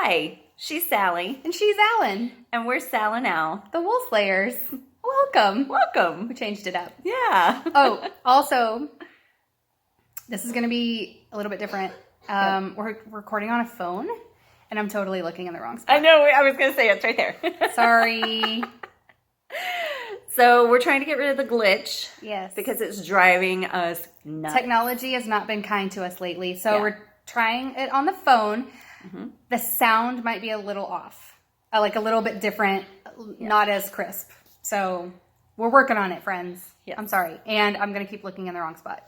Hi, she's Sally. And she's Alan. And we're Sal and Al. The Wool Slayers. Welcome. Welcome. We changed it up. Yeah. Oh, also, this is going to be a little bit different. We're recording on a phone, and I'm totally looking in the wrong spot. I know, I was going to say it's right there. Sorry. So we're trying to get rid of the glitch. Yes. Because it's driving us nuts. Technology has not been kind to us lately, so Yeah. we're trying it on the phone. Mm-hmm. The sound might be a little off, like a little bit different, not as crisp. So we're working on it, friends. Yes. I'm sorry. And I'm going to keep looking in the wrong spot.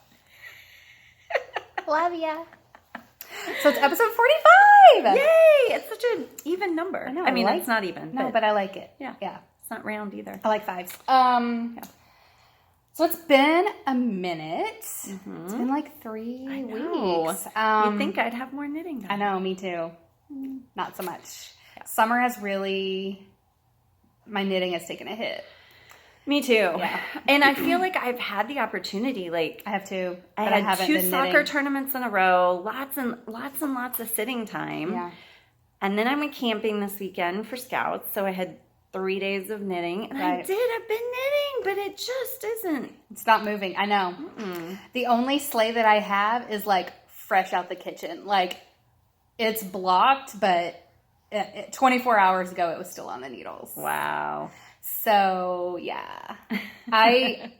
Love ya. So it's episode 45. Yay! It's such an even number. I know. It's not even. No, but I like it. Yeah. Yeah. It's not round either. I like fives. So it's been a minute. Mm-hmm. It's been like 3 weeks. You'd think I'd have more knitting done. I know, me too. Not so much. Yeah. Summer has really, my knitting has taken a hit. Me too. Yeah. And I feel like I've had the opportunity, I have too. I but had haven't 2 been soccer knitting. tournaments in a row, lots of sitting time. Yeah. And then I went camping this weekend for Scouts, so I had 3 days of knitting. And Right. I've been knitting, but it just isn't. It's not moving. I know. Mm-mm. The only sleigh that I have is like fresh out the kitchen. Like it's blocked, but 24 hours ago it was still on the needles. Wow. So yeah,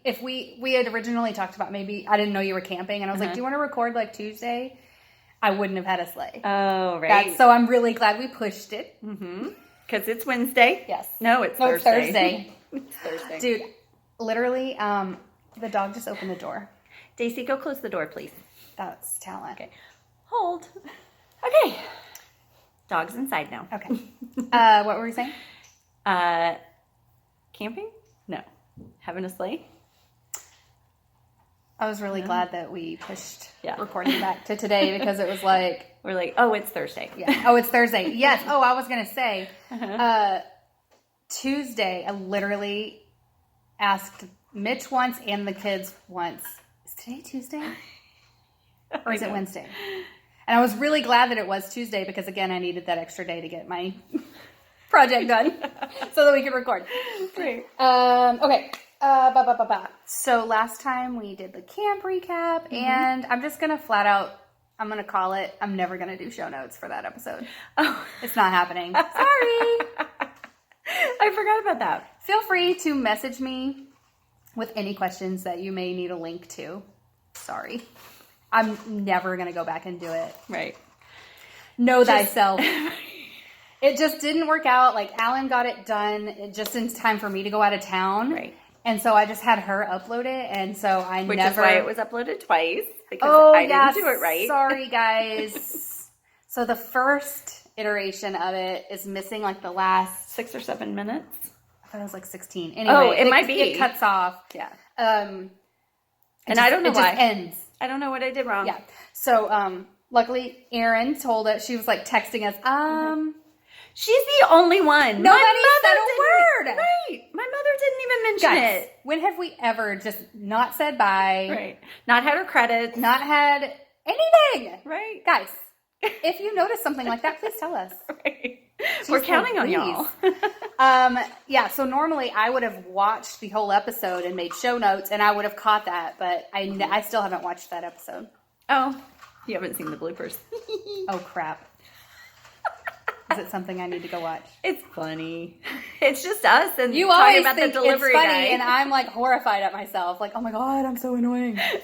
if we had originally talked about maybe, I didn't know you were camping, and I was like, do you want to record like Tuesday? I wouldn't have had a sleigh. Oh, right. So I'm really glad we pushed it. Mm-hmm. Because it's Wednesday. Yes. No, it's Thursday. Thursday. It's Thursday. Dude, literally, the dog just opened the door. Daisy, go close the door, please. That's talent. Okay. Hold. Okay. Dog's inside now. Okay. What were we saying? Camping? No. Having a sleigh? I was really glad that we pushed Yeah. recording back to today because it was like, We're like, oh, it's Thursday. yeah. Oh, it's Thursday. Yes. Oh, I was going to say, Tuesday, I literally asked Mitch once and the kids once, is today Tuesday? Or is it Wednesday? And I was really glad that it was Tuesday because, again, I needed that extra day to get my project done so that we could record. Great. Okay. So last time we did the camp recap, and I'm just going to flat out, I'm going to call it, I'm never going to do show notes for that episode. Oh. It's not happening. Sorry. I forgot about that. Feel free to message me with any questions that you may need a link to. Sorry. I'm never going to go back and do it. Right. Know thyself. It just didn't work out. Like, Alan got it done just in time for me to go out of town. Right. And so I just had her upload it. And so I Which never... is why it was uploaded twice. Because I didn't do it right. Sorry, guys. So the first iteration of it is missing like the last... 6 or 7 minutes. I thought it was like 16. Anyway, it might be. It cuts off. Yeah. And I don't know why. It just ends. I don't know what I did wrong. Yeah. So, luckily, Erin told us, she was like texting us, She's the only one. Nobody said a word. Right. My mother didn't even mention Guys, it. when have we ever just not said bye? Right. Not had her credits. Not had anything. Right. Guys, if you notice something like that, please tell us. Right. We're counting on y'all. Yeah, so normally I would have watched the whole episode and made show notes, and I would have caught that, but I still haven't watched that episode. Oh, you haven't seen the bloopers. Oh, crap. Is it something I need to go watch? It's funny. It's just us and you talking always about think the delivery it's funny, guy. and I'm like horrified at myself. Like, oh my God, I'm so annoying. All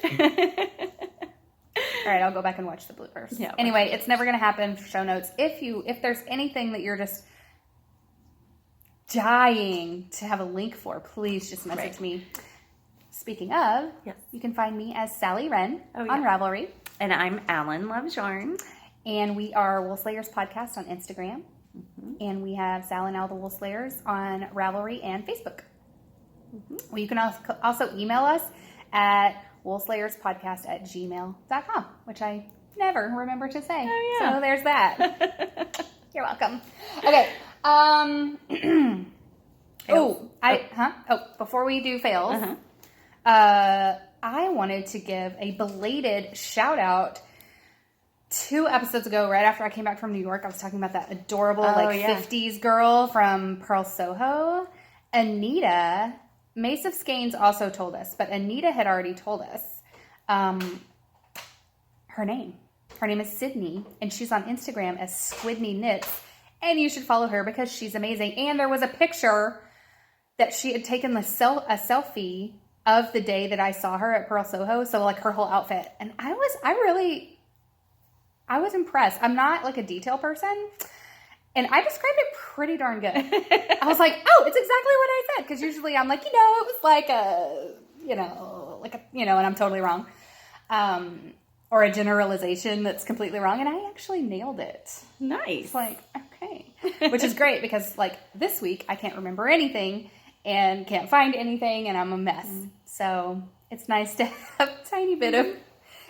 right, I'll go back and watch the bloopers. Yeah. Anyway, it's never going to happen for show notes. If there's anything that you're just dying to have a link for, please just message me. Speaking of, yes, you can find me as Sally Wren on Ravelry. And I'm Alan Loves Yarn. And we are Wool Slayers Podcast on Instagram. Mm-hmm. And we have Sal and Al the Wool Slayers on Ravelry and Facebook. Mm-hmm. Well, you can also email us at woolslayerspodcast@gmail.com, which I never remember to say. Oh, yeah. So there's that. You're welcome. Okay. Before we do fails, I wanted to give a belated shout out 2 episodes ago, right after I came back from New York, I was talking about that adorable, yeah. 50s girl from Pearl Soho. Anita, Mace of Skeins also told us, but Anita had already told us her name. Her name is Sydney, and she's on Instagram as Squidney Knits, and you should follow her because she's amazing. And there was a picture that she had taken a selfie of the day that I saw her at Pearl Soho, so like her whole outfit, and I was impressed. I'm not like a detail person, and I described it pretty darn good. I was like, oh, it's exactly what I said, because usually I'm like, it was like and I'm totally wrong. Or a generalization that's completely wrong, and I actually nailed it. Nice. It's like, okay. Which is great, because like this week I can't remember anything and can't find anything, and I'm a mess. So it's nice to have a tiny bit of...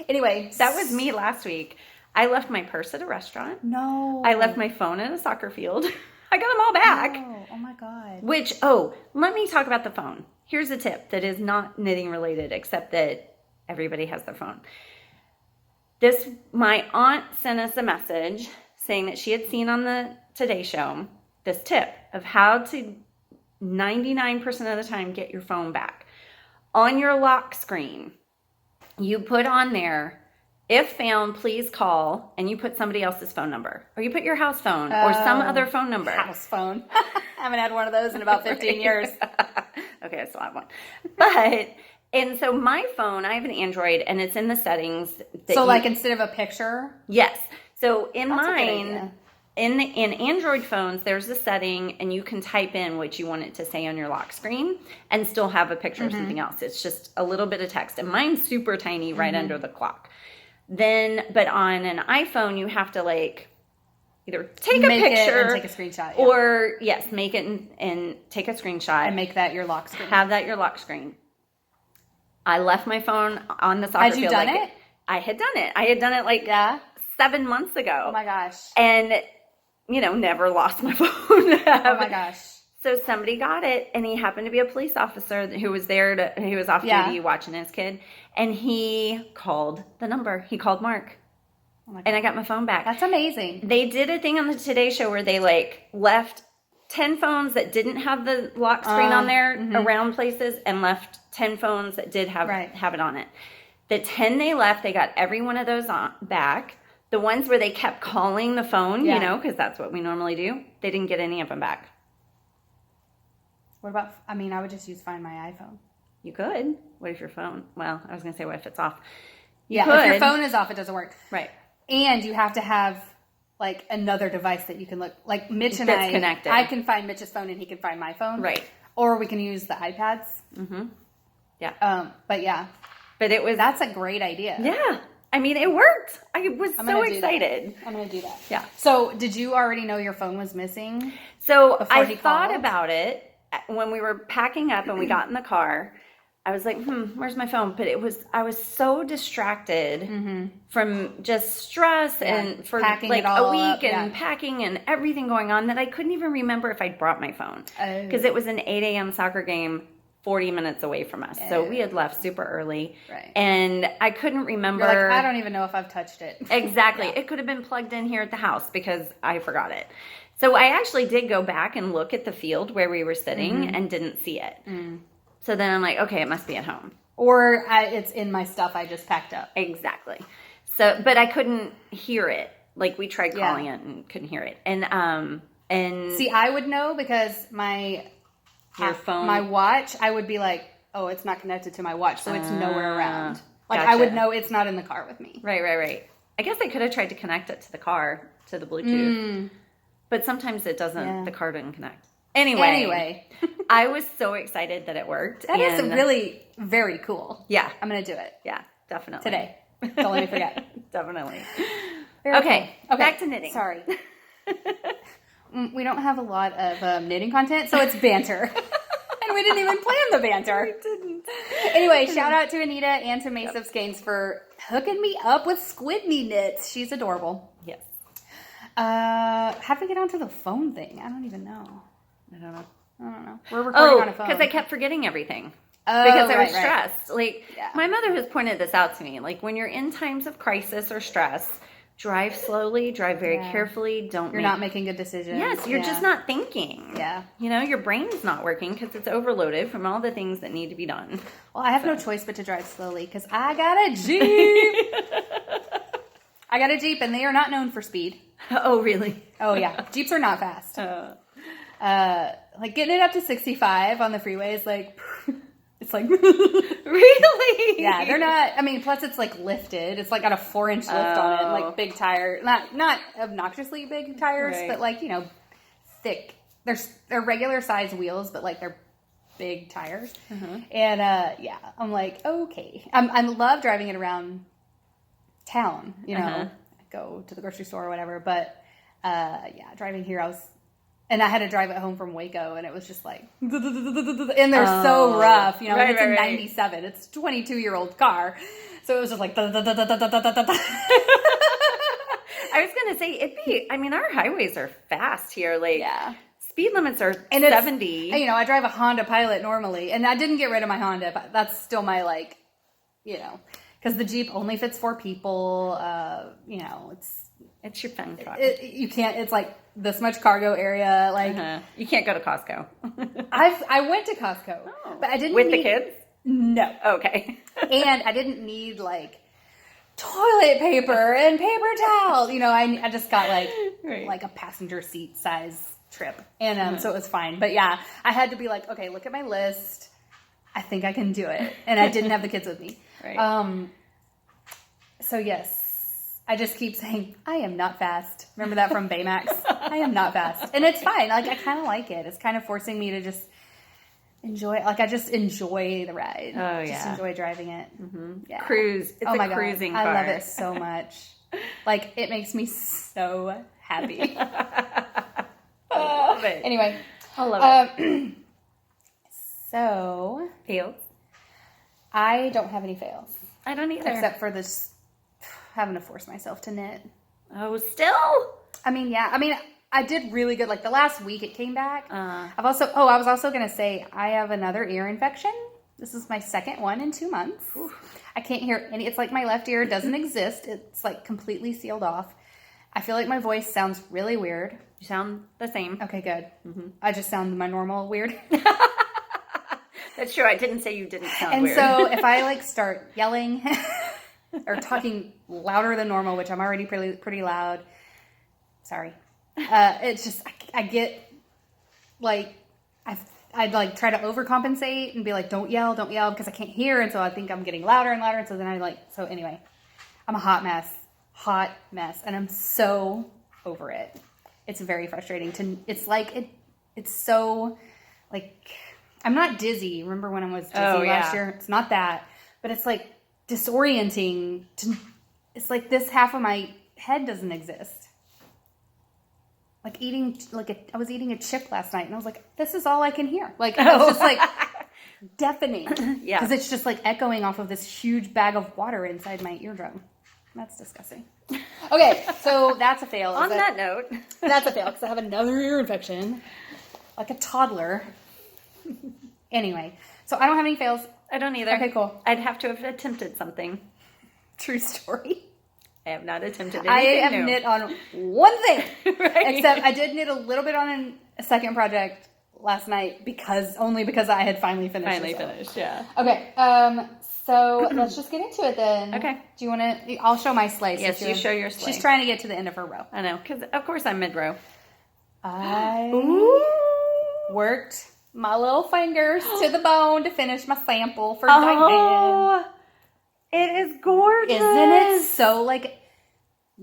Anyway. That was me last week. I left my purse at a restaurant. No. I left my phone at a soccer field. I got them all back. Oh my God. Which, let me talk about the phone. Here's a tip that is not knitting related, except that everybody has their phone. My aunt sent us a message saying that she had seen on the Today Show this tip of how to 99% of the time get your phone back. On your lock screen, you put on there, if found, please call, and you put somebody else's phone number. Or you put your house phone or some other phone number. House phone. I haven't had one of those in about 15 years. Okay, I still have one. And so my phone, I have an Android, and it's in the settings. Instead of a picture? Yes. So in That's a good mine, idea. in Android phones, there's a setting, and you can type in what you want it to say on your lock screen and still have a picture of something else. It's just a little bit of text. And mine's super tiny right under the clock. But on an iPhone, you have to either take a picture and take a screenshot. Yeah. Or, yes, make it and take a screenshot. And make that your lock screen. Have that your lock screen. I left my phone on the soccer field. Had you done it? I had done it. I had done it 7 months ago. Oh my gosh. And, never lost my phone. Oh my gosh. So somebody got it, and he happened to be a police officer who was there he was off duty watching his kid, and he called the number. He called Mark. Oh my God. And I got my phone back. That's amazing. They did a thing on the Today Show where they left 10 phones that didn't have the lock screen on there around places, and left 10 phones that did have it on it. The 10 they left, they got every one of those back. The ones where they kept calling the phone, because that's what we normally do, they didn't get any of them back. What about, I would just use Find My iPhone. You could. What if your phone, I was going to say, what if it's off? If your phone is off, it doesn't work. Right. And you have to have another device that you can look, like Mitch and That's connected. I can find Mitch's phone and he can find my phone. Right. Or we can use the iPads. Mm-hmm. Yeah. But yeah. But that's a great idea. Yeah. It worked. I was so excited. I'm going to do that. Yeah. So did you already know your phone was missing? So I thought about it when we were packing up and we got in the car. I was like, where's my phone? But I was so distracted from just stress and for packing a week and packing and everything going on that I couldn't even remember if I'd brought my phone. Because it was an 8 a.m. soccer game 40 minutes away from us. So we had left super early. Right. And I couldn't remember. You're I don't even know if I've touched it. Exactly. It could have been plugged in here at the house because I forgot it. So I actually did go back and look at the field where we were sitting and didn't see it. So then I'm like, okay, it must be at home. Or it's in my stuff I just packed up. Exactly. So, but I couldn't hear it. We tried calling it and couldn't hear it. And see, I would know because your phone, my watch, I would be like, oh, it's not connected to my watch, so it's nowhere around. Gotcha. I would know it's not in the car with me. Right. I guess I could have tried to connect it to the car, to the Bluetooth. But sometimes it doesn't, the car didn't connect. Anyway. I was so excited that it worked. That is really very cool. Yeah. I'm going to do it. Yeah, definitely. Today. Don't let me forget. Definitely. Okay, back to knitting. Sorry. We don't have a lot of knitting content, so it's banter. And we didn't even plan the banter. We didn't. Anyway, shout out to Anita and to Mace of Skeins for hooking me up with Squidney knits. She's adorable. Yes. How'd we get onto the phone thing? I don't even know. I don't know. We're recording on a phone. Because I kept forgetting everything. Oh, because I was right. stressed. My mother has pointed this out to me. When you're in times of crisis or stress, drive slowly, drive very Yeah. carefully. You're not making good decisions. Yes, you're just not thinking. Yeah. You know, your brain's not working because it's overloaded from all the things that need to be done. Well, I have no choice but to drive slowly because I got a Jeep. I got a Jeep, and they are not known for speed. Oh, really? Oh, yeah. Jeeps are not fast. Like, getting it up to 65 on the freeway is like... It's like... Really? Yeah, they're not... I mean, plus it's, like, lifted. It's, like, got a 4-inch lift on it. Like, big tire. Not obnoxiously big tires, Right. but, like, you know, thick. They're regular size wheels, but, like, they're big tires. And, yeah, I'm like, okay. I love driving it around town, you know. Go to the grocery store or whatever. But, yeah, driving here, and I had to drive it home from Waco, and it was just like, and they're so rough, you know, and it's a 97. It's a 22-year-old car. So it was just like, I was going to say, I mean, our highways are fast here. Like, yeah. speed limits are And 70. You know, I drive a Honda Pilot normally, and I didn't get rid of my Honda, but that's still my, like, you know, because the Jeep only fits 4 people. You know, It's your fun car. you can't, it's like this much cargo area. Like, You can't go to Costco. I went to Costco, but I didn't With need, the kids? No. Okay. And I didn't need like toilet paper and paper towels. You know, I just got like like a passenger seat size trip, and so it was fine. But yeah, I had to be like, okay, look at my list. I think I can do it, and I didn't have the kids with me. Right. So yes, I just keep saying I am not fast. Remember that from Baymax? I am not fast, and it's fine. Like I kind of like it. It's kind of forcing me to just enjoy. Like I just enjoy the ride. Oh, just yeah. enjoy driving it. Yeah. Cruise. It's a cruising car. I love it so much. Like it makes me so happy. I love it. Anyway, I love it. So Fails? I don't have any fails I don't either. except for this having to force myself to knit. Oh, still? I mean, yeah. I mean, I did really good. Like the last week it came back. I was also going to say I have another ear infection. This is my second one in 2 months. I can't hear any. It's like my left ear doesn't exist. It's like completely sealed off. I feel like my voice sounds really weird. You sound the same. Okay, good. I just sound my normal weird. That's true. I didn't say you didn't sound And weird. so if I like start yelling or talking louder than normal, which I'm already pretty loud. Sorry. It's just, I get like, I'd like try to overcompensate and be like, don't yell because I can't hear. And so I think I'm getting louder and louder. And so then so anyway, I'm a hot mess. And I'm so over it. It's very frustrating it's like, it's so like, I'm not dizzy. Remember when I was dizzy last year? It's not that, but it's like disorienting. It's like this half of my head doesn't exist. Like I was eating a chip last night, and I was like, "This is all I can hear." Like it's just like deafening. Yeah, because it's just like echoing off of this huge bag of water inside my eardrum. That's disgusting. Okay, so that's a fail. On that note, that's a fail because I have another ear infection, like a toddler. Anyway, so I don't have any fails. I don't either. Okay, cool. I'd have to have attempted something. True story. I have not attempted anything I have new. knit on one thing, Right. except I did knit a little bit on a second project last night because I had finally finished. Yeah. Okay, so let's just get into it then. Okay. Do you want to? I'll show my sleigh. Yes, you show your sleigh. She's trying to get to the end of her row. I know, because of course I'm mid-row. I worked my little fingers to the bone to finish my sample for Diane. It is gorgeous. Isn't it so like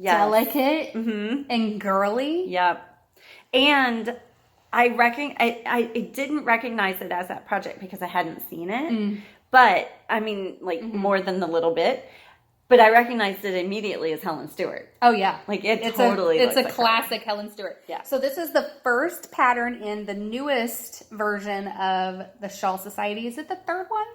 delicate Mm-hmm. and girly? Yep. And I didn't recognize it as that project because I hadn't seen it. But I mean, like more than the little bit. But I recognized it immediately as Helen Stewart. Oh yeah, Like it's it's totally. a looks like classic Helen Stewart. Yeah. So this is the first pattern in the newest version of the Shawl Society. Is it the third one?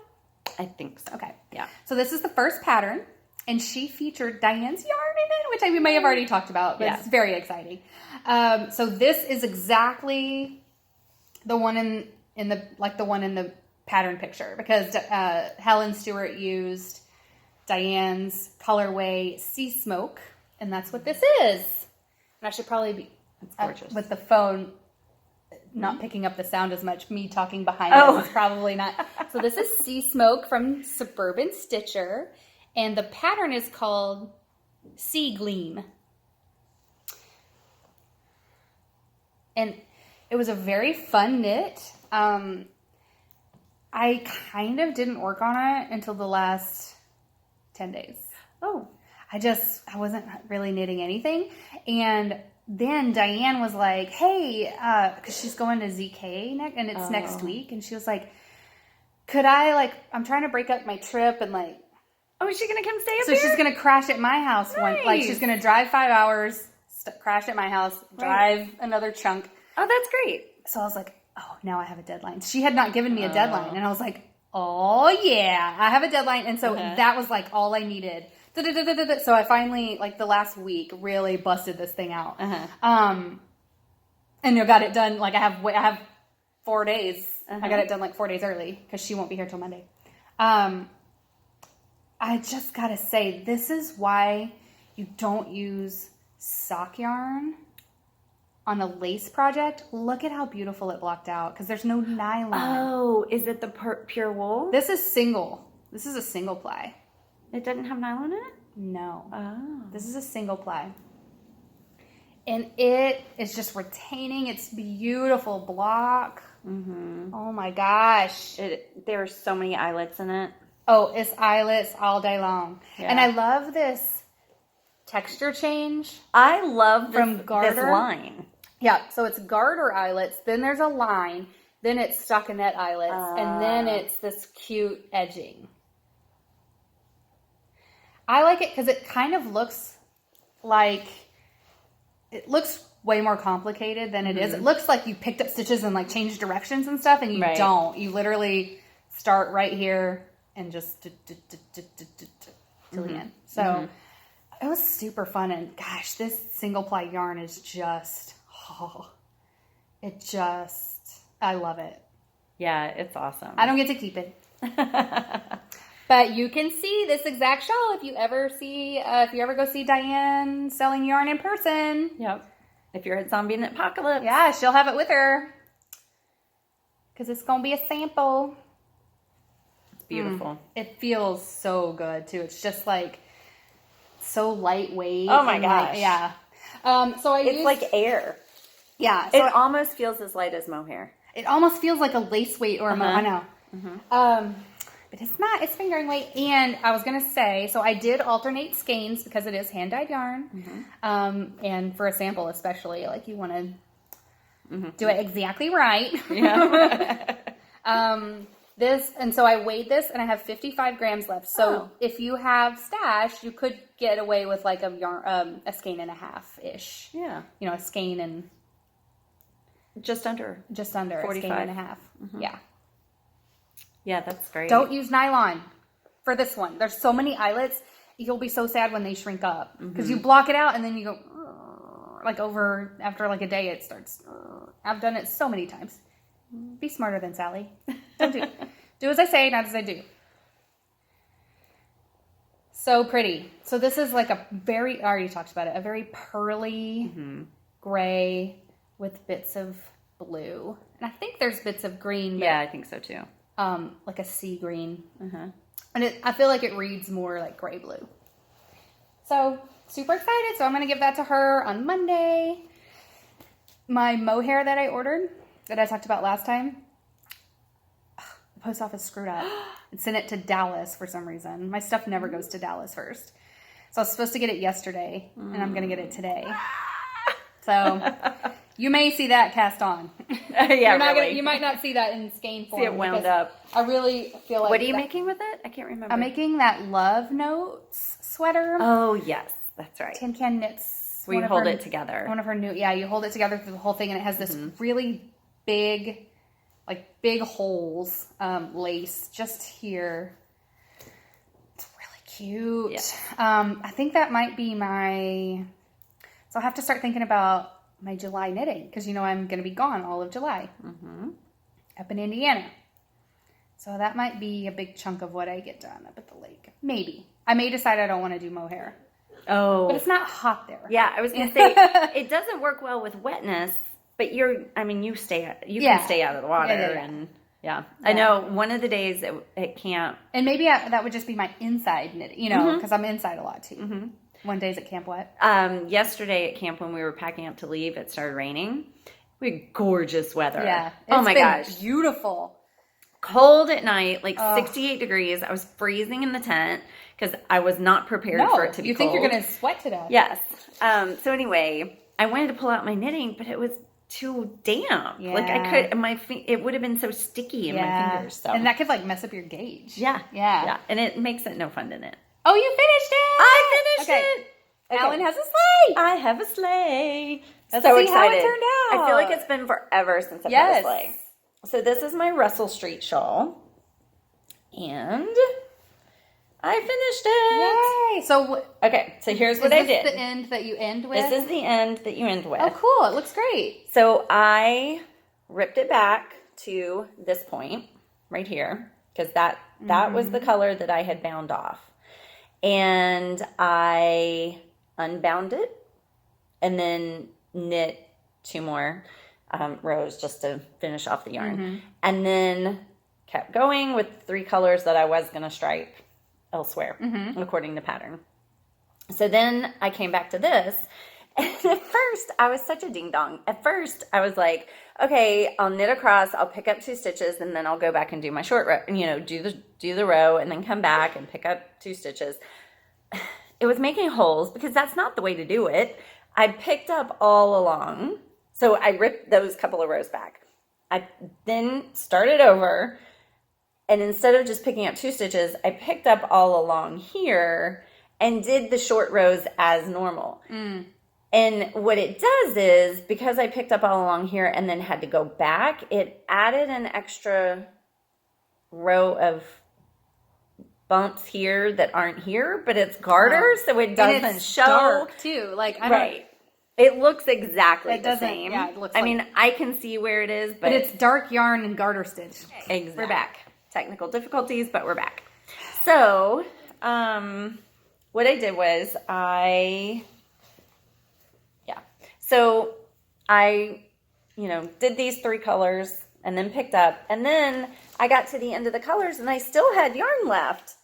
I think so. Okay. Yeah. So this is the first pattern, and she featured Diane's yarn in it, which I may have already talked about, but it's very exciting. So this is exactly the one in the pattern picture because Helen Stewart used Diane's colorway Sea Smoke, And that's what this is. And I should probably be It's gorgeous. with the phone not picking up the sound as much. Me talking behind this is probably not. So this is Sea Smoke from Suburban Stitcher. And the pattern is called Sea Gleam. And it was a very fun knit. I kind of didn't work on it until the last 10 days. Oh. I wasn't really knitting anything. And then Diane was like, hey, because she's going to ZK next, and it's next week. And she was like, I'm trying to break up my trip and like. Oh, is she going to come stay up So here? she's going to crash at my house. Nice. She's going to drive 5 hours, crash at my house, drive another chunk. Oh, that's great. So I was like, oh, now I have a deadline. She had not given me a deadline. And I was like, oh, yeah, I have a deadline. And so that was like all I needed. So I finally, like the last week, really busted this thing out. And I got it done. Like I have 4 days. I got it done like 4 days early because she won't be here till Monday. I just got to say, this is why you don't use sock yarn on a lace project. Look at how beautiful it blocked out because there's no nylon. Oh, is it the pure wool? This is single. This is a single ply. It doesn't have nylon in it? No. Oh. This is a single ply. And it is just retaining its beautiful block. Mm-hmm. Oh my gosh. There's so many eyelets in it. Oh, it's eyelets all day long. Yeah. And I love this texture change. I love From garter? this line. Yeah, so it's garter eyelets, then there's a line, then it's stockinette eyelets, and then it's this cute edging. I like it because it kind of looks like, it looks way more complicated than it is. It looks like you picked up stitches and like changed directions and stuff, and you don't. You literally start right here and just till the end. So it was super fun, and gosh, this single ply yarn is just, I love it. Yeah, it's awesome. I don't get to keep it. But you can see this exact shawl if you ever go see Diane selling yarn in person. Yep. If you're at Zombie Knit Apocalypse. Yeah, she'll have it with her. Because it's going to be a sample. It's beautiful. It feels so good, too. It's just like so lightweight. Oh my gosh. Yeah. It's like air. Yeah. So it almost feels as light as mohair. It almost feels like a lace weight or a I know. But it's not. It's fingering weight. And I was going to say, so I did alternate skeins because it is hand-dyed yarn. And for a sample especially, like you want to do it exactly right. Yeah. And so I weighed this and I have 55 grams left. So if you have stash, you could get away with like a skein and a half-ish. Yeah. You know, a skein and Just under. a skein 45. and a half. Yeah. Yeah, that's great. Don't use nylon for this one. There's so many eyelets. You'll be so sad when they shrink up because you block it out and then you go like over after like a day it starts. I've done it so many times. Be smarter than Sally. Don't do as I say, not as I do. So pretty. So this is like I already talked about it, a very pearly gray with bits of blue. And I think there's bits of green. Yeah, I think so too. Like a sea green. And I feel like it reads more like gray blue. So super excited. So I'm going to give that to her on Monday. My mohair that I ordered, that I talked about last time, the post office screwed up and sent it to Dallas for some reason. My stuff never goes to Dallas first. So I was supposed to get it yesterday, and I'm going to get it today. So you may see that cast on. Yeah, you might not see that in skein form. See it wound up. I really feel like... What are you making with it? I can't remember. I'm making that Love Notes sweater. Oh, yes. That's right. Tin Can Knits. We hold it together. One of her new... Yeah, you hold it together through the whole thing, and it has this really big, like big holes, lace just here. It's really cute. Yeah. I think that might be my... So I'll have to start thinking about my July knitting because, you know, I'm going to be gone all of July up in Indiana. So that might be a big chunk of what I get done up at the lake. Maybe. I may decide I don't want to do mohair. Oh. but it's not hot there. Yeah, I was going to say, it doesn't work well with wetness, but you can stay out of the water. Yeah. And I know one of the days at camp. And maybe that would just be my inside knitting, you know, because I'm inside a lot too. Mm-hmm. One day's at camp what? Yesterday at camp when we were packing up to leave, it started raining. We had gorgeous weather. Yeah. Oh my gosh. Beautiful. Cold at night, like 68 degrees. I was freezing in the tent because I was not prepared for it to be you cold. think you're going to sweat to death. Yes. So anyway, I wanted to pull out my knitting, but it was too damp. Yeah. Like I could, it would have been so sticky in my fingers. So. And that could like mess up your gauge. Yeah. Yeah. And it makes it no fun to knit. Oh, you finished it! I finished it! Okay. Alan has a sleigh! I have a sleigh. Let's so see excited. how it turned out. I feel like it's been forever since I've had a sleigh. So this is my Russell Street shawl. And I finished it. Yay! So, okay, so here's what I did. Is this the end that you end with? This is the end that you end with. Oh, cool. It looks great. So I ripped it back to this point right here because that was the color that I had bound off. And I unbound it and then knit 2 more rows just to finish off the yarn. And then kept going with 3 colors that I was going to stripe elsewhere according to pattern. So then I came back to this, and at first I was such a ding dong. At first I was like, okay, I'll knit across, I'll pick up 2 stitches, and then I'll go back and do my short row, do the row, and then come back and pick up 2 stitches. It was making holes because that's not the way to do it. I picked up all along, so I ripped those couple of rows back. I then started over, and instead of just picking up 2 stitches, I picked up all along here and did the short rows as normal. And what it does is, because I picked up all along here and then had to go back, it added an extra row of bumps here that aren't here, but it's garter, so it doesn't and it's show. Dark too. Like It looks exactly it the doesn't, same. Yeah, it looks. I mean, I can see where it is, but it's dark yarn and garter stitch. Exactly. We're back. Technical difficulties, but we're back. So, what I did was So I, did these 3 colors and then picked up, and then I got to the end of the colors and I still had yarn left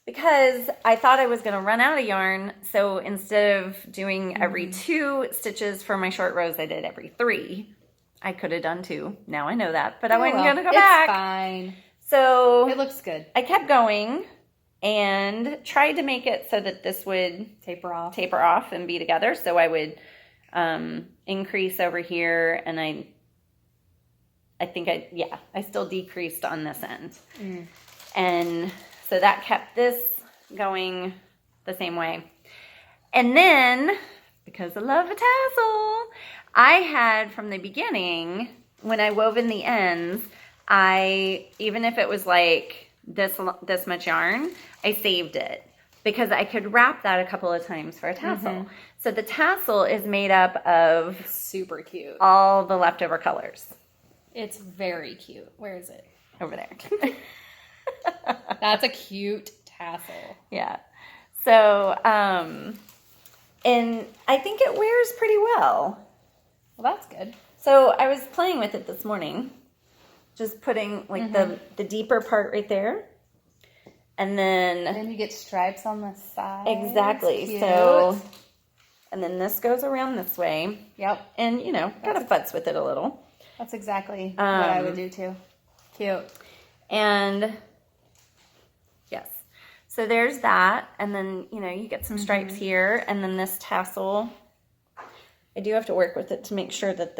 because I thought I was going to run out of yarn. So instead of doing every 2 stitches for my short rows, I did every 3. I could have done 2. Now I know that, but I wasn't going to go back. It's fine. So it looks good. I kept going and tried to make it so that this would taper off and be together. So I would increase over here, and I think I still decreased on this end. And so that kept this going the same way. And then, because I love a tassel, I had from the beginning, when I wove in the ends, even if it was like this much yarn, I saved it because I could wrap that a couple of times for a tassel. So the tassel is made up of super cute all the leftover colors. It's very cute. Where is it? Over there. That's a cute tassel. Yeah. So, and I think it wears pretty well. Well, that's good. So I was playing with it this morning, just putting like the deeper part right there. And then you get stripes on the side. Exactly. Cute. So, and then this goes around this way. Yep. And, kind of futz with it a little. That's exactly what I would do too. Cute. And yes. So there's that. And then, you get some stripes here. And then this tassel, I do have to work with it to make sure that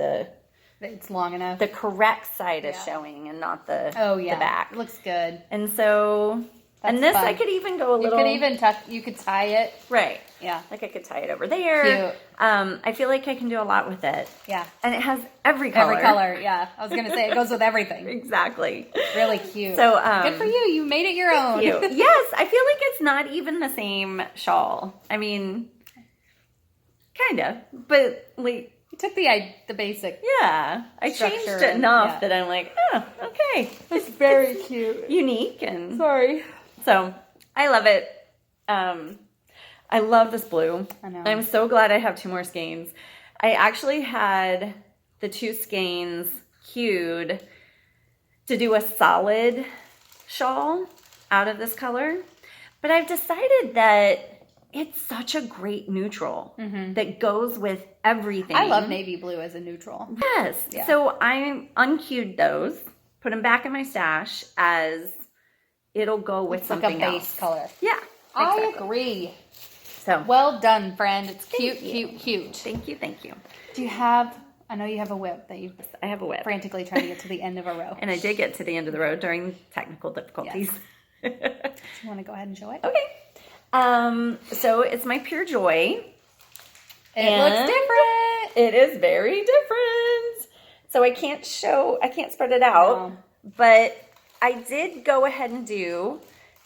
it's long enough. The correct side is showing and not the back. It looks good. And so, That's and this fun. I could even go a little. You could even you could tie it. Right. Yeah. Like I could tie it over there. Cute. I feel like I can do a lot with it. Yeah. And it has every color. Every color, yeah. I was going to say it goes with everything. Exactly. Really cute. So, good for you. You made it your own. Yes, I feel like it's not even the same shawl. I mean, kind of, but like. You took the basic. Yeah. I changed it enough that I'm like, oh, okay. It's very cute. Unique and. Sorry. So I love it. I love this blue. I know. I'm so glad I have 2 more skeins. I actually had the 2 skeins queued to do a solid shawl out of this color. But I've decided that it's such a great neutral that goes with everything. I love navy blue as a neutral. Yes. Yeah. So I unqueued those, put them back in my stash as it'll go with It's like something a base else. color. Yeah. I Exactly. agree. So Well done, friend. It's cute, Thank you. cute. thank you. Do you have, I know you have a whip that you I have a whip. frantically trying to get to the end of a row. And I did get to the end of the road during technical difficulties. Do you want to go ahead and show it? Okay. So it's my Pure Joy. It looks different. It is very different. So I can't spread it out, No. but I did go ahead and do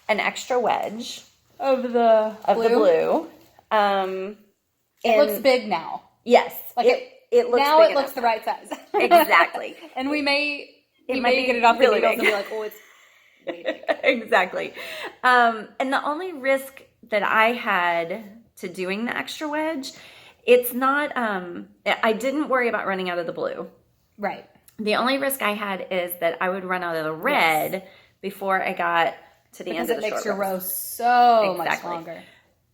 an extra wedge Of the blue. It looks big now. Yes. Like it looks now big it looks the enough. right size. Exactly. And we may might be get it off really the needles big. and be like, oh, it's way big. Exactly. And the only risk that I had to doing the extra wedge, it's not, I didn't worry about running out of the blue. Right. The only risk I had is that I would run out of the red before I got to the Because end it of the makes short your rows. row so much Exactly. longer.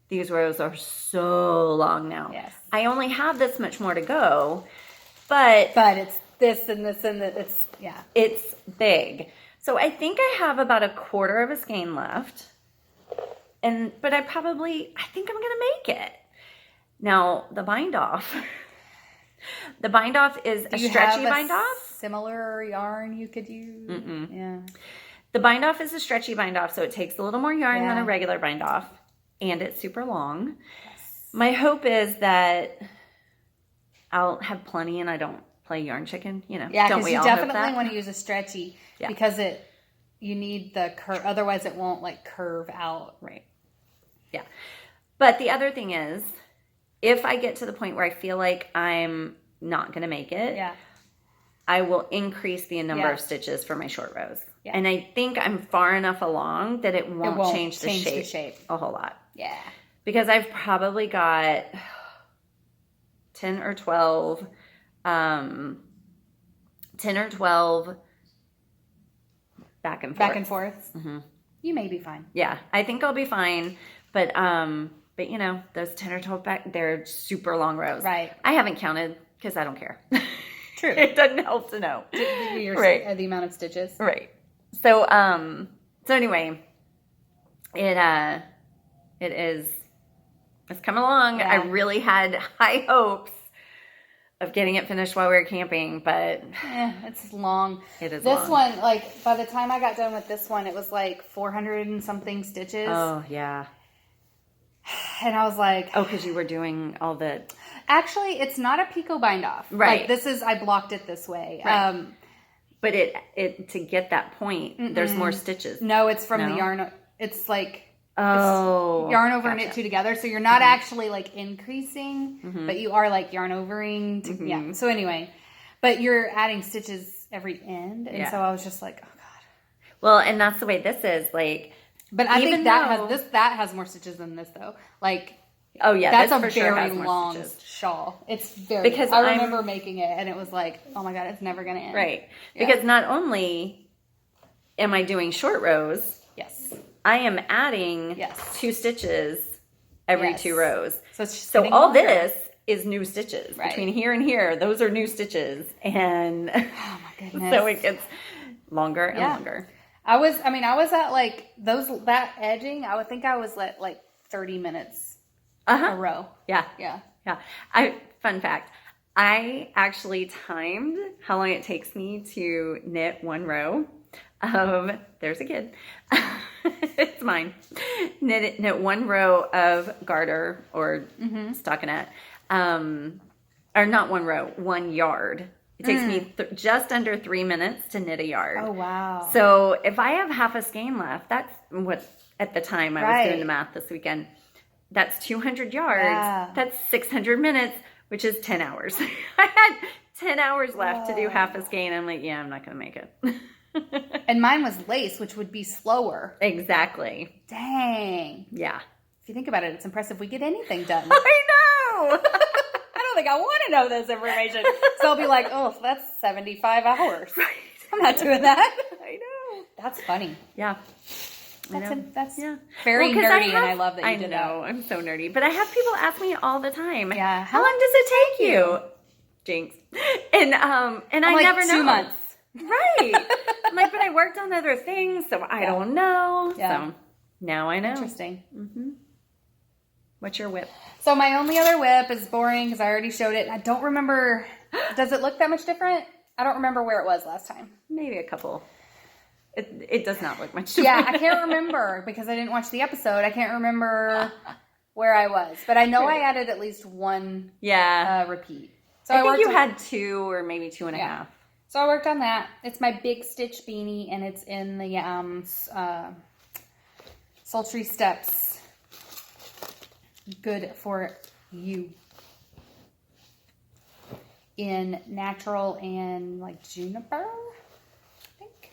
These rows are so long now. Yes. I only have this much more to go, but But it's this and this and that. It's, yeah. it's big. So I think I have about a quarter of a skein left. But I think I'm going to make it. Now, the bind off. The bind off is a Do you stretchy have a bind off. similar yarn you could use? Yeah. The bind off is a stretchy bind off, so it takes a little more yarn than Yeah. a regular bind off, and it's super long. My hope is that I'll have plenty and I don't play yarn chicken, Yeah, don't because we you all hope definitely that? want to use a stretchy Yeah. because you need the curve. Otherwise, it won't like curve out. Right. Yeah. But the other thing is, if I get to the point where I feel like I'm not going to make it, Yeah. I will increase the number Yeah. of stitches for my short rows. Yeah. And I think I'm far enough along that it won't change the shape a whole lot. Yeah. Because I've probably got 10 or 12 back and forth. Back and forth. Mm-hmm. You may be fine. Yeah, I think I'll be fine. But those 10 or 12 back, they're super long rows. Right. I haven't counted because I don't care. True. It doesn't help to know. Right. The amount of stitches. Right. So anyway, it's coming along. Yeah. I really had high hopes of getting it finished while we were camping, but It's long. it is This long. one, like, by the time I got done with this one, it was like 400 and something stitches. Oh, yeah. And I was like, Oh, because you were doing all the... actually, it's not a Pico bind off. Right. Like, I blocked it this way. Right. But it to get that point, there's more stitches. No, it's from No? the yarn. It's like Oh. yarn over gotcha. knit two together. So you're not actually like increasing, but you are like yarn overing. Yeah. So anyway, but you're adding stitches every end. And Yeah. so I was just like, oh God. Well, and that's the way this is. Like, But I Even think that though- that has more stitches than this though. Like oh, yeah, that's this a for sure very has more long stitches. shawl. It's very Because I I'm- remember making it and it was like, oh my God, it's never gonna end. Right. Yeah. Because not only am I doing short rows, Yes. I am adding Yes. 2 stitches every Yes. 2 rows. So it's just So getting all longer. this is new stitches. Right. Between here and here, those are new stitches. And Oh my goodness. so it gets longer and Yeah. longer. I was at like that edging. I would think I was at like 30 minutes a Uh-huh. row. Yeah. Yeah. Yeah. Fun fact. I actually timed how long it takes me to knit 1 row of, there's a kid. It's mine. Knit 1 row of garter or stockinette. Or not 1 row, 1 yard. It takes me just under 3 minutes to knit a yard. Oh wow. So if I have half a skein left, that's what, at the time I was Right. doing the math this weekend, that's 200 yards. Yeah. That's 600 minutes, which is 10 hours. I had 10 hours left to do half a skein. I'm like, yeah, I'm not going to make it. And mine was lace, which would be slower. Exactly. Dang. Yeah. you think about it, it's impressive we get anything done. I know. I don't think I want to know this information. So I'll be like, oh, that's 75 hours. Right. I'm not doing that. I know. That's funny. Yeah. That's Yeah. very 'cause nerdy, and I love that you I did know. I'm so nerdy. But I have people ask me all the time. Yeah. How long does it take you? Jinx. And I like never know. 2 months. Right. I'm like, but I worked on other things, so I don't know. Yeah. So now I know. Interesting. Mm-hmm. What's your whip? So my only other whip is boring because I already showed it. I don't remember. Does it look that much different? I don't remember where it was last time. Maybe a couple. It does not look much Yeah, different. I can't remember because I didn't watch the episode. I can't remember where I was, but I know I added at least one Yeah. repeat. So I think worked you on- had 2 or maybe 2 and a half. So I worked on that. It's my big stitch beanie, and it's in the Sultry Steps. Good for you. In natural and like juniper, I think.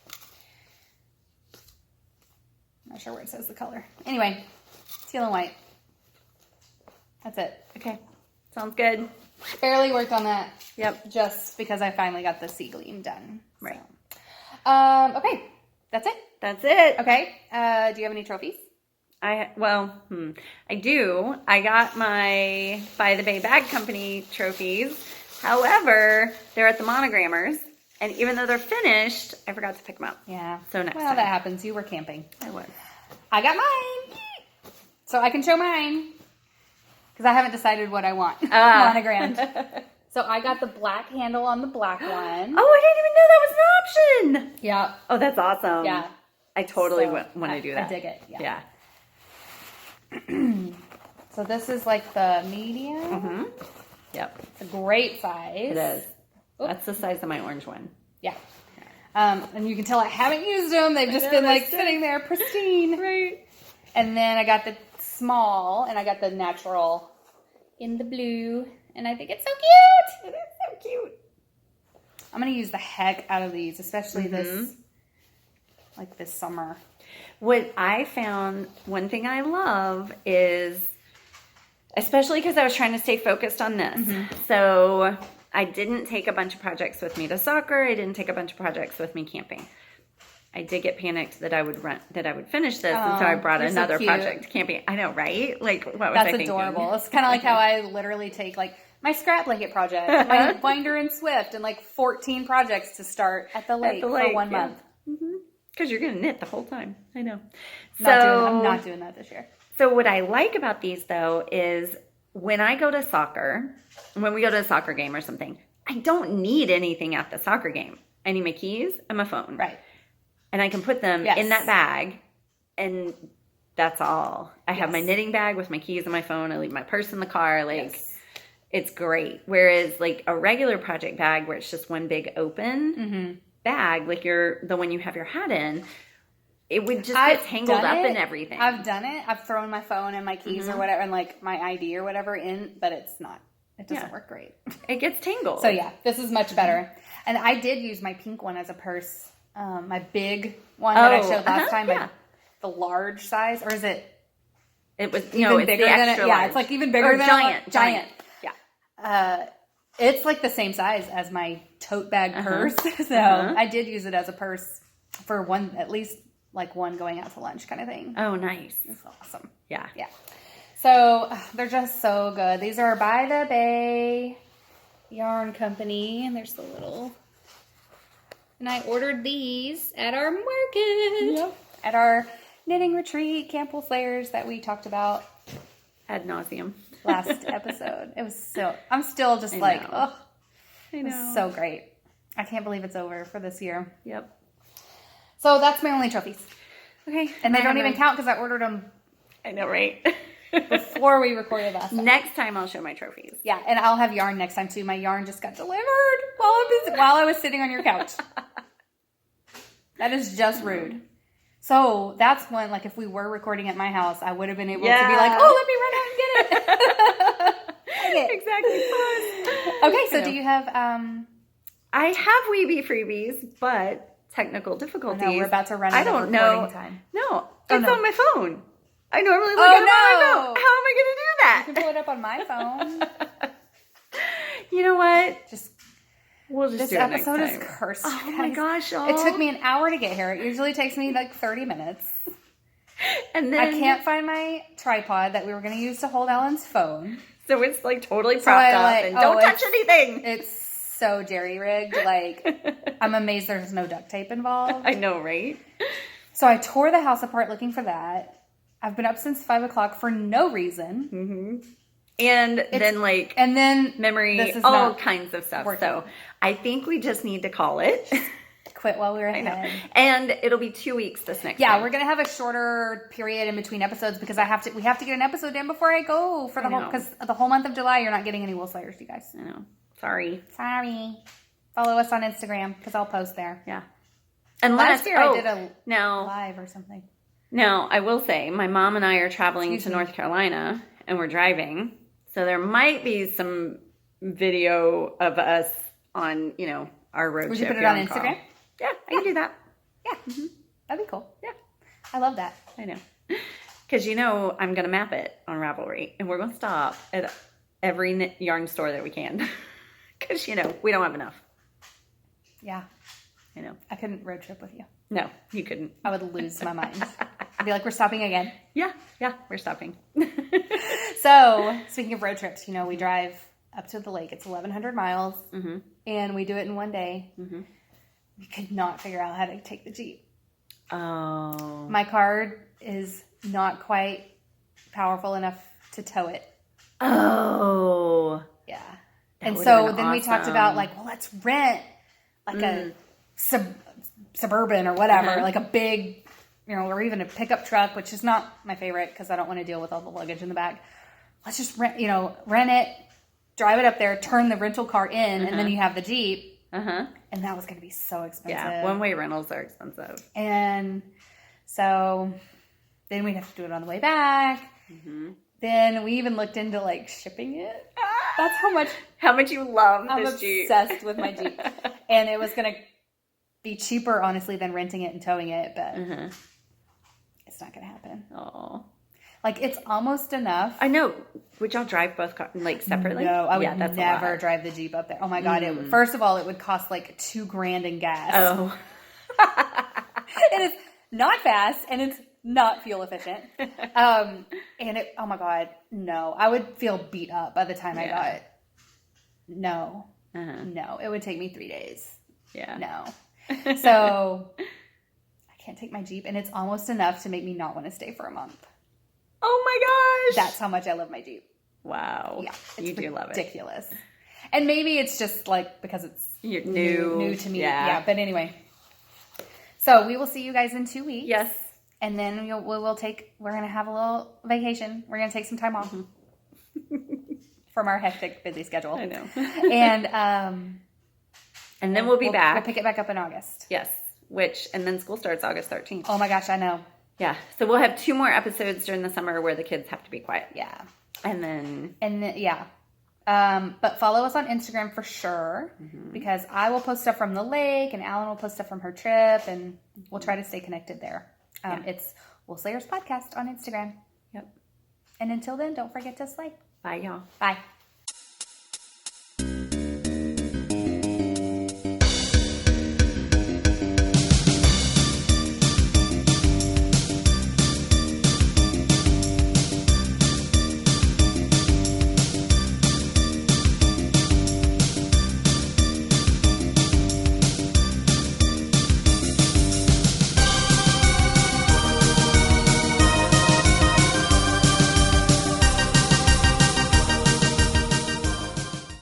I'm not sure where it says the color. Anyway, teal and white. That's it. Okay. Sounds good. Barely worked on that. Yep. Just because I finally got the sea gleam done. Right. So. Okay. That's it. That's it. Okay. Do you have any trophies? I do. I got my By the Bay Bag Company trophies. However, they're at the monogrammers, and even though they're finished, I forgot to pick them up. Yeah. So next Well, time. that happens. You were camping. I was. I got mine. So I can show mine. Because I haven't decided what I want. Monogrammed. So I got the black handle on the black one. Oh, I didn't even know that was an option. Yeah. Oh, that's awesome. Yeah. I totally So, want to do that. I dig it. Yeah. Yeah. So this is like the medium. Mm-hmm. Yep. It's a great size. It is. Oop. That's the size of my orange one. Yeah. And you can tell I haven't used them. They've just been like sitting there pristine. Right. And then I got the small, and I got the natural in the blue. And I think it's so cute. It is so cute. I'm going to use the heck out of these, especially this summer. What I found, one thing I love is, especially because I was trying to stay focused on this. So I didn't take a bunch of projects with me to soccer. I didn't take a bunch of projects with me camping. I did get panicked that I would finish this, and so I brought you're so another cute. project camping. I know, right? Like, what was I That's thinking? adorable. It's kind of like how I literally take like my scrap blanket project, my binder and Swift, and like 14 projects to start at the lake, for 1 yeah. month. Because you're going to knit the whole time. I know. I'm not doing that this year. So what I like about these, though, is when we go to a soccer game or something, I don't need anything at the soccer game. I need my keys and my phone. Right. And I can put them in that bag, and that's all. I have my knitting bag with my keys and my phone. I leave my purse in the car. It's great. Whereas, like, a regular project bag where it's just one big open bag, like the one you have your hat in, it would just get tangled up in everything. I've done it. I've thrown my phone and my keys or whatever, and like my ID or whatever in, but it doesn't work great. It gets tangled. So yeah, this is much better. And I did use my pink one as a purse. My big one that I showed last time, the large size, or is it? It was Even it's bigger the than extra it. Yeah, large. it's like even bigger Or than giant. Yeah. It's like the same size as my tote bag purse. So I did use it as a purse for at least one going out to lunch kind of thing. Oh, nice. It's awesome. Yeah. Yeah. So they're just so good. These are By the Bay Yarn Company, and there's the little. And I ordered these at our market, at our knitting retreat, Camp Wolf Slayers that we talked about Ad nauseum. last episode. It was I'm still just I know. it's so great. I can't believe it's over for this year. Yep. So that's my only trophies. Okay. And they don't even count because I ordered them I know, right? before we recorded last time. Next time I'll show my trophies. Yeah, and I'll have yarn next time too. My yarn just got delivered while I was sitting on your couch. That is just rude. So that's when, if we were recording at my house, I would have been able to be like, oh, let me run out and get it. Exactly. Okay, so do you have... I have Weeby freebies, but technical difficulties. No, we're about to run I out of don't know. recording time. No, it's on my phone. I normally look Oh, at them on my no. phone. How am I going to do You can that? pull it up on my phone. You know what? Just We'll just this do it next episode is time. cursed. Oh you my guys. gosh, y'all. It took me an hour to get here. It usually takes me like 30 minutes. And then I can't find my tripod that we were going to use to hold Ellen's phone. So it's like totally So propped I, up like, and oh, don't touch it's- anything. It's so jerry-rigged. Like, I'm amazed there's no duct tape involved. I know, right? So I tore the house apart looking for that. I've been up since 5 o'clock for no reason. Mm-hmm. And then like And then memory, this is all not kinds of stuff. working. So I think we just need to call it. quit while we were I know. ahead. And it'll be 2 weeks this next Yeah, time. we're gonna have a shorter period in between episodes because we have to get an episode in before I go for the I whole know. because the whole month of July you're not getting any Wool Slayers, you guys. I know. Sorry. Sorry. Follow us on Instagram because I'll post there. Yeah. And let Last us, year I did a now, live or something. now, I will say, my mom and I are traveling Excuse to me. North Carolina and we're driving. So there might be some video of us on, our road Would trip. you put it here on call. Instagram? Yeah, I can do that. Yeah, that'd be cool. Yeah. I love that. I know. Because I'm going to map it on Ravelry and we're going to stop at every yarn store that we can. Because, we don't have enough. Yeah, I know. I couldn't road trip with you. No, you couldn't. I would lose my mind. I'd be like, we're stopping again. Yeah, we're stopping. So, speaking of road trips, we drive up to the lake. It's 1,100 miles, Mm-hmm. and we do it in one day. Mm-hmm. We could not figure out how to take the Jeep. Oh. My car is not quite powerful enough to tow it. Oh. Yeah. That And would've so been then we talked about awesome. let's rent like a Suburban or whatever, Uh-huh. like a big, or even a pickup truck, which is not my favorite because I don't want to deal with all the luggage in the back. Let's just rent it, drive it up there, turn the rental car in, and then you have the Jeep. Uh-huh. And that was going to be so expensive. Yeah, one-way rentals are expensive. And so then we'd have to do it on the way back. Mm-hmm. Then we even looked into shipping it. That's how much How much you love I'm this Jeep. obsessed with my Jeep. And it was going to be cheaper, honestly, than renting it and towing it, but Uh-huh. it's not going to happen. Oh. It's almost enough. I know. Would y'all drive both separately? No, I would Yeah, that's a never lot. drive the Jeep up there. Oh my God. First of all, it would cost $2,000 in gas. Oh. It is not fast and it's not fuel efficient. And oh my God, no. I would feel beat up by the time I got it. No. Uh-huh. No. It would take me 3 days. Yeah. No. So I can't take my Jeep, and it's almost enough to make me not want to stay for a month. Oh my gosh. That's how much I love my Jeep. Wow. Yeah. You do love it. Ridiculous. And maybe it's just because it's You're new to me. Yeah. Yeah. But anyway. So we will see you guys in 2 weeks. Yes. And then we're going to have a little vacation. We're going to take some time off from our hectic, busy schedule. I know. And then we'll be back. We'll pick it back up in August. Yes. And then school starts August 13th. Oh my gosh, I know. Yeah. So we'll have 2 more episodes during the summer where the kids have to be quiet. Yeah. And then. Yeah. But follow us on Instagram for sure, because I will post stuff from the lake and Alan will post stuff from her trip, and we'll try to stay connected there. It's Wool Slayers Podcast on Instagram. Yep. And until then, don't forget to slay. Bye, y'all. Bye.